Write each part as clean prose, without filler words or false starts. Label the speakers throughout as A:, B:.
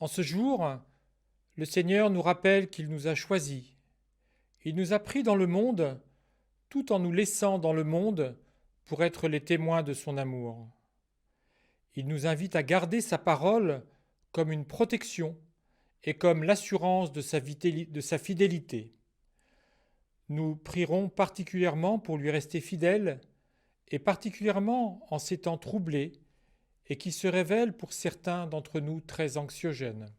A: En ce jour, le Seigneur nous rappelle qu'il nous a choisis. Il nous a pris dans le monde tout en nous laissant dans le monde pour être les témoins de son amour. Il nous invite à garder sa parole comme une protection et comme l'assurance de sa fidélité. Nous prierons particulièrement pour lui rester fidèle, et particulièrement en ces temps troublés et qui se révèlent pour certains d'entre nous très anxiogènes.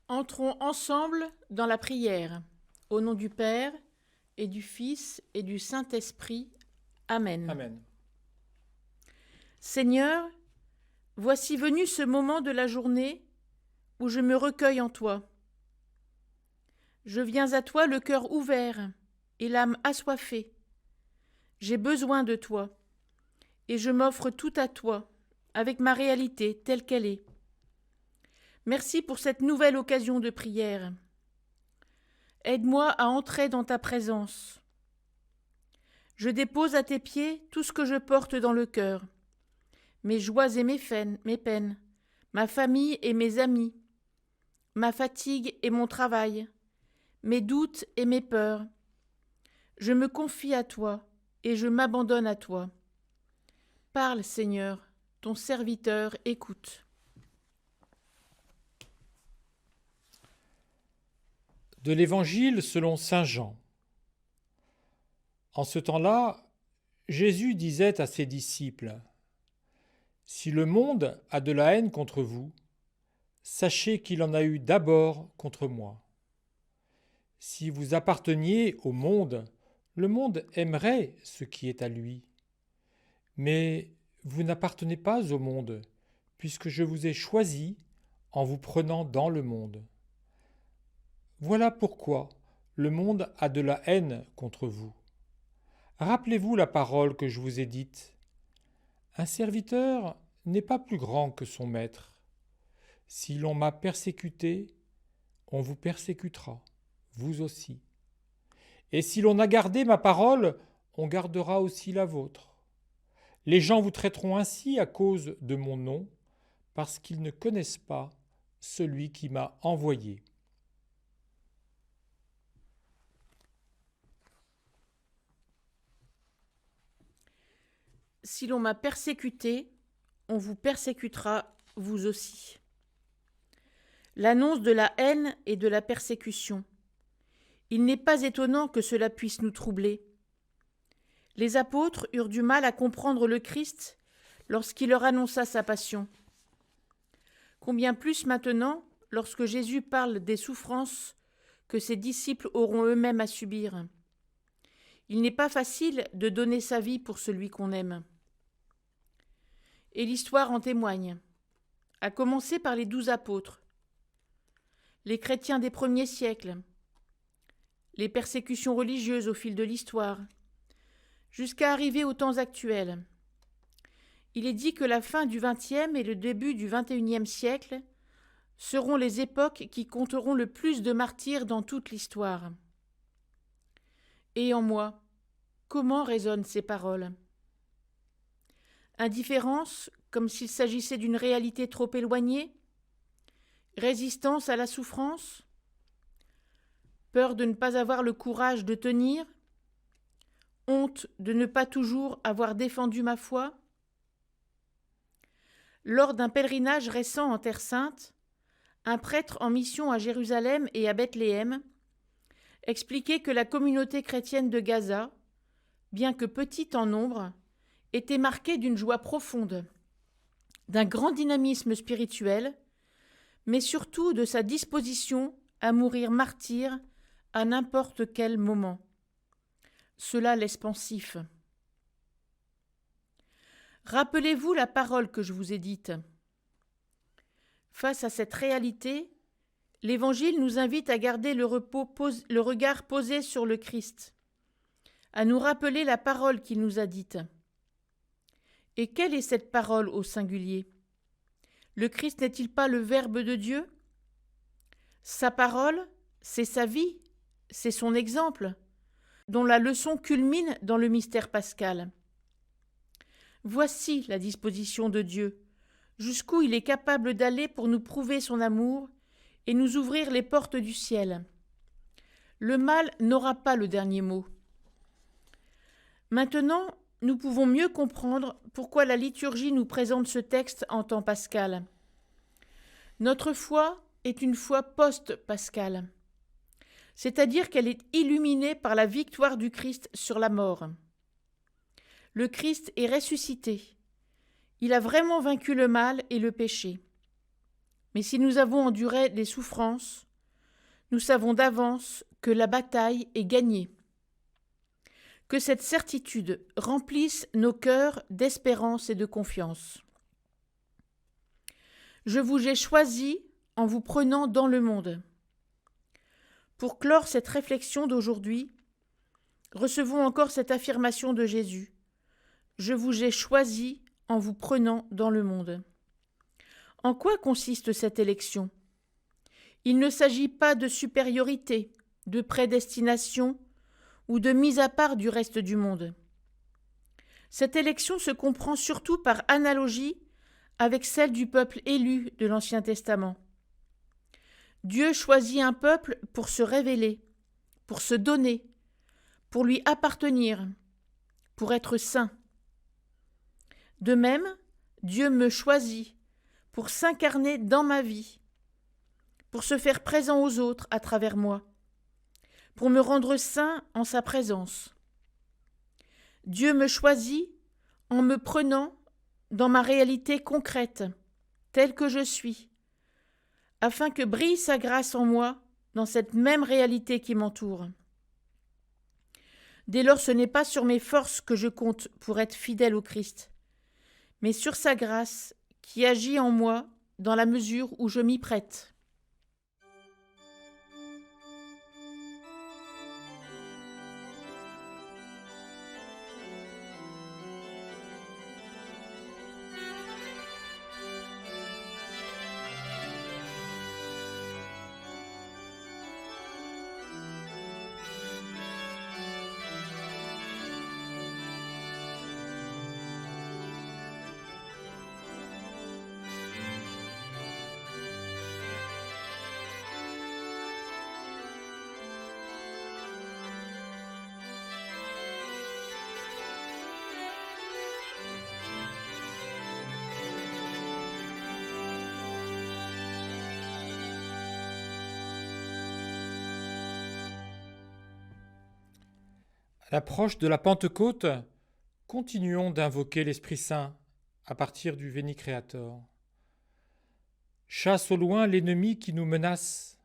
B: Entrons ensemble dans la prière. Au nom du Père, et du Fils, et du Saint-Esprit. Amen.
A: Amen.
B: Seigneur, voici venu ce moment de la journée où je me recueille en toi. Je viens à toi le cœur ouvert et l'âme assoiffée. J'ai besoin de toi, et je m'offre tout à toi, avec ma réalité telle qu'elle est. Merci pour cette nouvelle occasion de prière. Aide-moi à entrer dans ta présence. Je dépose à tes pieds tout ce que je porte dans le cœur, mes joies et mes peines, ma famille et mes amis, ma fatigue et mon travail, mes doutes et mes peurs. Je me confie à toi et je m'abandonne à toi. Parle, Seigneur, ton serviteur écoute.
A: De l'Évangile selon saint Jean. En ce temps-là, Jésus disait à ses disciples : « Si le monde a de la haine contre vous, sachez qu'il en a eu d'abord contre moi. Si vous apparteniez au monde aimerait ce qui est à lui. Mais vous n'appartenez pas au monde, puisque je vous ai choisi en vous prenant dans le monde. Voilà pourquoi le monde a de la haine contre vous. Rappelez-vous la parole que je vous ai dite. Un serviteur n'est pas plus grand que son maître. Si l'on m'a persécuté, on vous persécutera, vous aussi. Et si l'on a gardé ma parole, on gardera aussi la vôtre. Les gens vous traiteront ainsi à cause de mon nom, parce qu'ils ne connaissent pas celui qui m'a envoyé. »
B: Si l'on m'a persécuté, on vous persécutera, vous aussi. L'annonce de la haine et de la persécution. Il n'est pas étonnant que cela puisse nous troubler. Les apôtres eurent du mal à comprendre le Christ lorsqu'il leur annonça sa passion. Combien plus maintenant, lorsque Jésus parle des souffrances que ses disciples auront eux-mêmes à subir. Il n'est pas facile de donner sa vie pour celui qu'on aime. Et l'histoire en témoigne, à commencer par les 12 apôtres, les chrétiens des premiers siècles, les persécutions religieuses au fil de l'histoire, jusqu'à arriver aux temps actuels. Il est dit que la fin du XXe et le début du XXIe siècle seront les époques qui compteront le plus de martyrs dans toute l'histoire. Et en moi, comment résonnent ces paroles ? Indifférence, comme s'il s'agissait d'une réalité trop éloignée ? Résistance à la souffrance ? Peur de ne pas avoir le courage de tenir ? Honte de ne pas toujours avoir défendu ma foi ? Lors d'un pèlerinage récent en Terre Sainte, un prêtre en mission à Jérusalem et à Bethléem expliquait que la communauté chrétienne de Gaza, bien que petite en nombre, était marquée d'une joie profonde, d'un grand dynamisme spirituel, mais surtout de sa disposition à mourir martyr à n'importe quel moment. Cela laisse pensif. Rappelez-vous la parole que je vous ai dite. Face à cette réalité, l'Évangile nous invite à garder le regard posé sur le Christ, à nous rappeler la parole qu'il nous a dite. Et quelle est cette parole au singulier ? Le Christ n'est-il pas le Verbe de Dieu ? Sa parole, c'est sa vie, c'est son exemple, dont la leçon culmine dans le mystère pascal. Voici la disposition de Dieu. jusqu'où il est capable d'aller pour nous prouver son amour et nous ouvrir les portes du ciel. Le mal n'aura pas le dernier mot. Maintenant, nous pouvons mieux comprendre pourquoi la liturgie nous présente ce texte en temps pascal. Notre foi est une foi post-pascale, c'est-à-dire qu'elle est illuminée par la victoire du Christ sur la mort. Le Christ est ressuscité. Il a vraiment vaincu le mal et le péché. Mais si nous avons enduré des souffrances, nous savons d'avance que la bataille est gagnée. Que cette certitude remplisse nos cœurs d'espérance et de confiance. Je vous ai choisi en vous prenant dans le monde. Pour clore cette réflexion d'aujourd'hui, recevons encore cette affirmation de Jésus. Je vous ai choisi en vous prenant dans le monde. En quoi consiste cette élection ? Il ne s'agit pas de supériorité, de prédestination ou de mise à part du reste du monde. Cette élection se comprend surtout par analogie avec celle du peuple élu de l'Ancien Testament. Dieu choisit un peuple pour se révéler, pour se donner, pour lui appartenir, pour être saint. De même, Dieu me choisit pour s'incarner dans ma vie, pour se faire présent aux autres à travers moi, pour me rendre saint en sa présence. Dieu me choisit en me prenant dans ma réalité concrète, telle que je suis, afin que brille sa grâce en moi dans cette même réalité qui m'entoure. Dès lors, ce n'est pas sur mes forces que je compte pour être fidèle au Christ, mais sur sa grâce qui agit en moi dans la mesure où je m'y prête.
A: À l'approche de la Pentecôte, continuons d'invoquer l'Esprit Saint à partir du Veni Creator. Chasse au loin l'ennemi qui nous menace.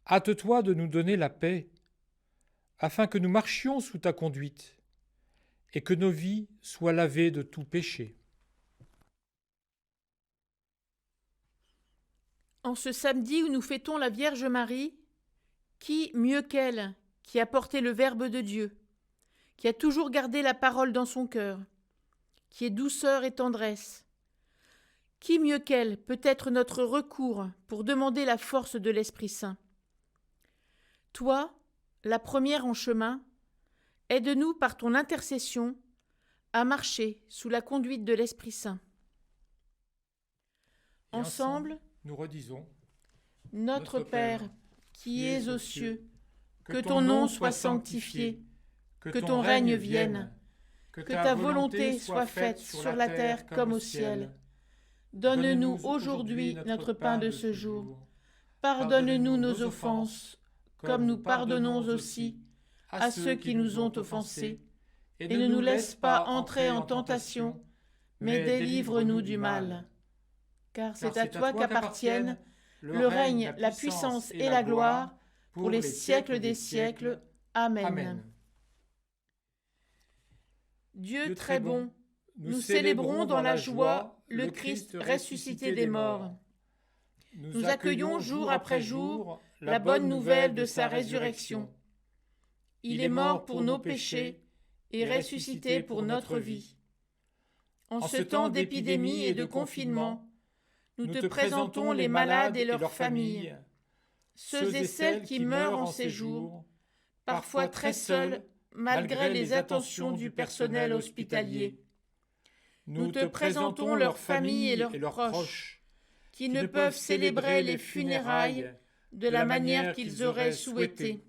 A: Hâte-toi de nous donner la paix, afin que nous marchions sous ta conduite et que nos vies soient lavées de tout péché.
B: En ce samedi où nous fêtons la Vierge Marie, qui, mieux qu'elle, qui a porté le Verbe de Dieu, qui a toujours gardé la parole dans son cœur, qui est douceur et tendresse, qui mieux qu'elle peut être notre recours pour demander la force de l'Esprit Saint. Toi, la première en chemin, aide-nous par ton intercession à marcher sous la conduite de l'Esprit Saint. Ensemble,
A: nous redisons
B: Notre Père, qui es aux cieux, que ton nom soit sanctifié, que ton règne vienne, que ta volonté soit faite sur la terre comme au ciel. Donne-nous aujourd'hui notre pain de ce jour. Pardonne-nous nos offenses, comme nous pardonnons aussi à ceux qui nous ont offensés. Et ne nous laisse pas entrer en tentation, mais délivre-nous du mal. Car c'est à toi qu'appartiennent le règne, la puissance et la gloire, pour les siècles des siècles. Amen. Dieu très bon, nous célébrons dans la joie le Christ ressuscité des morts. Nous accueillons jour après jour la bonne nouvelle de sa résurrection. Il est mort pour nos péchés et ressuscité pour notre vie. En ce temps d'épidémie et de confinement, nous te présentons les malades et leurs familles, ceux et celles qui meurent en ces jours, parfois très seuls malgré les attentions du personnel hospitalier. nous te présentons leurs familles et leurs proches, qui ne peuvent célébrer les funérailles de la manière qu'ils auraient souhaité.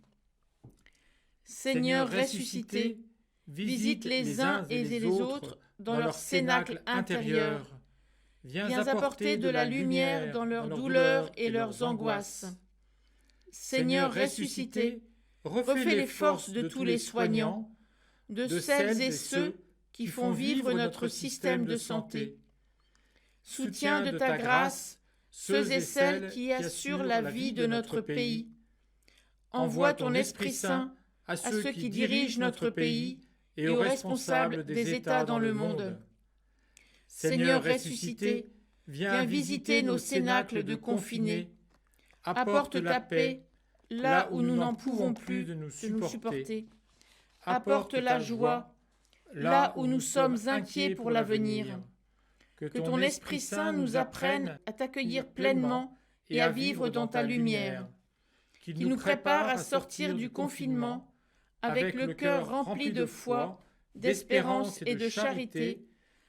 B: Seigneur ressuscité, visite les uns et les autres dans leur cénacle intérieur. Viens apporter de la lumière dans leurs douleurs et leurs angoisses. Seigneur ressuscité, refais les forces de tous les soignants, de celles et ceux qui font vivre notre système de santé. Soutiens de ta grâce ceux et celles qui assurent la vie de notre pays. Envoie ton Esprit Saint à ceux qui dirigent notre pays et aux responsables des États dans le monde. Seigneur ressuscité, viens visiter nos cénacles de confinés. Apporte ta paix là où nous n'en pouvons plus de nous supporter. Apporte la joie là où nous sommes inquiets pour l'avenir. Que ton Esprit Saint nous apprenne à t'accueillir pleinement et à vivre dans ta lumière. Qu'il nous prépare à sortir du confinement avec le cœur rempli de foi, d'espérance et de charité,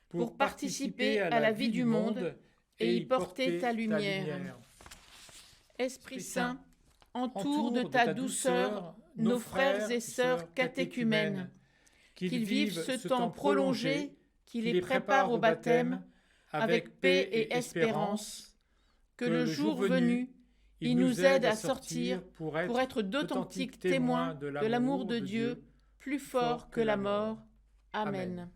B: pour participer à la vie du monde et y porter ta lumière. Esprit Saint, entoure de ta douceur nos frères et sœurs catéchumènes, qu'ils vivent ce temps prolongé qui les prépare au baptême avec paix et espérance, que le jour venu, ils nous aident à sortir pour être d'authentiques témoins de l'amour de Dieu, plus fort que la mort. Amen.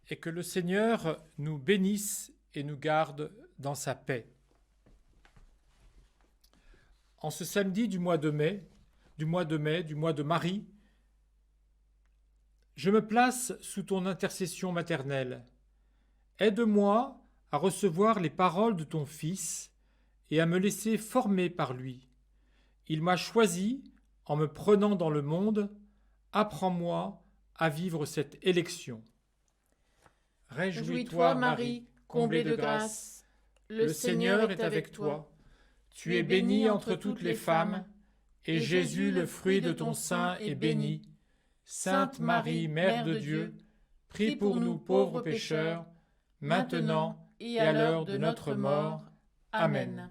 A: Et que le Seigneur nous bénisse et nous garde dans sa paix. En ce samedi du mois de mai, du mois de Marie, je me place sous ton intercession maternelle. Aide-moi à recevoir les paroles de ton Fils et à me laisser former par lui. Il m'a choisi en me prenant dans le monde. Apprends-moi à vivre cette élection.
B: Réjouis-toi, Marie, comblée de grâce. Le Seigneur est avec toi. Tu es bénie entre toutes les femmes, et Jésus, le fruit de ton sein, est béni. Sainte Marie, Mère de Dieu, prie pour nous pauvres pécheurs, maintenant et à l'heure de notre mort. Amen.